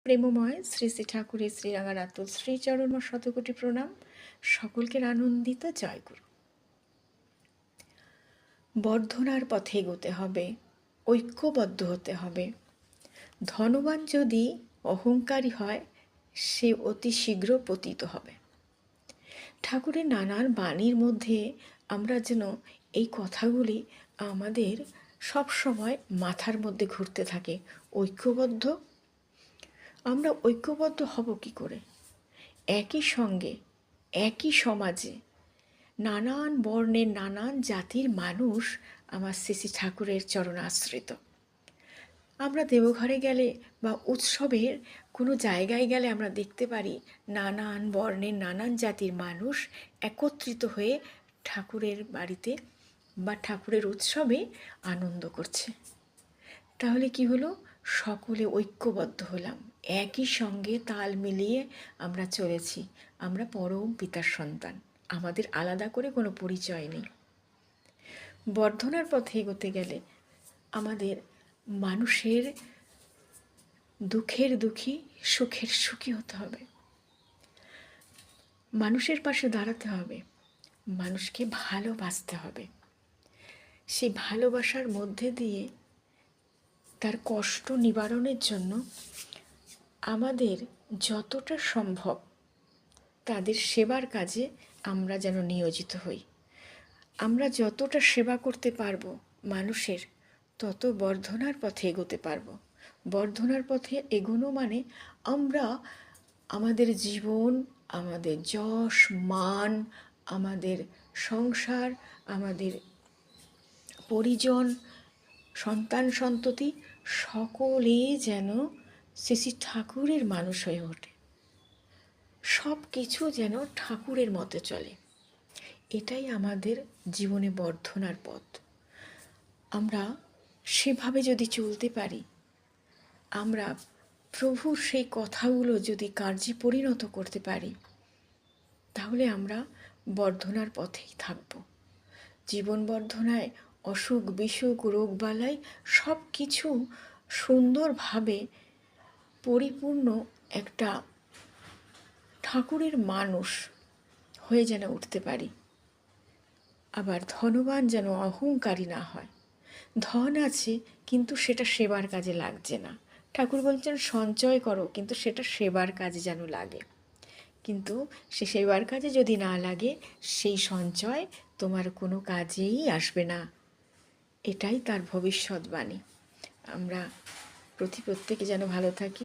প্রেমময় শ্রী শ্রী ঠাকুরের শ্রীরাঙানাতুল শ্রীচরণ শতকোটি প্রণাম। সকলকে আনন্দিত জয়গুরু। বর্ধনার পথে এগোতে হবে, ঐক্যবদ্ধ হতে হবে। ধনবান যদি অহংকারী হয়, সে অতি শীঘ্র পতিত হবে। ঠাকুরের নানান বাণীর মধ্যে আমরা যেন এই কথাগুলি আমাদের সব সময় মাথার মধ্যে ঘুরতে থাকে। ঐক্যবদ্ধ, আমরা ঐক্যবদ্ধ হব কি করে? একই সঙ্গে একই সমাজে নানান বর্ণের নানান জাতির মানুষ আমার শ্রী ঠাকুরের চরণাশ্রিত। আমরা দেবঘরে গেলে বা উৎসবের কোনো জায়গায় গেলে আমরা দেখতে পারি নানান বর্ণের নানান জাতির মানুষ একত্রিত হয়ে ঠাকুরের বাড়িতে বা ঠাকুরের উৎসবে আনন্দ করছে। তাহলে কি হলো? সকলে ঐক্যবদ্ধ হলাম, একই সঙ্গে তাল মিলিয়ে আমরা চলেছি। আমরা পরম পিতার সন্তান, আমাদের আলাদা করে কোনো পরিচয় নেই। বর্ধনার পথে এগোতে গেলে আমাদের মানুষের দুঃখের দুঃখী, সুখের সুখী হতে হবে। মানুষের পাশে দাঁড়াতে হবে, মানুষকে ভালোবাসতে হবে। সেই ভালোবাসার মধ্যে দিয়ে তার কষ্ট নিবারণের জন্য আমাদের যতটা সম্ভব তাদের সেবার কাজে আমরা যেন নিয়োজিত হই। আমরা যতটা সেবা করতে পারবো মানুষের, তত বর্ধনার পথে এগোতে পারবো। বর্ধনার পথে এগোনো মানে আমরা আমাদের জীবন, আমাদের যশ মান, আমাদের সংসার, আমাদের পরিজন, সন্তান সন্ততি সকলেই যেন শ্রী ঠাকুরের মানুষ হয়ে ওঠে। সব কিছু যেন ঠাকুরের মতে চলে। এটাই আমাদের জীবনে বর্ধনার পথ। আমরা সেভাবে যদি চলতে পারি, আমরা প্রভুর সেই কথাগুলো যদি কার্যে পরিণত করতে পারি, তাহলে আমরা বর্ধনার পথেই থাকব। জীবন বর্ধনায় অসুখ বিসুখ রোগবালাই সব কিছু সুন্দরভাবে পরিপূর্ণ একটা ঠাকুরের মানুষ হয়ে যেন উঠতে পারি। আবার ধনবান যেন অহংকারী না হয়। ধন আছে কিন্তু সেটা সেবার কাজে লাগছে না। ঠাকুর বলছেন সঞ্চয় করো, কিন্তু সেটা সেবার কাজে যেন লাগে। কিন্তু সে সেবার কাজে যদি না লাগে, সেই সঞ্চয় তোমার কোনো কাজেই আসবে না। এটাই তার ভবিষ্যৎবাণী। আমরা প্রত্যেকে যেন ভালো থাকি।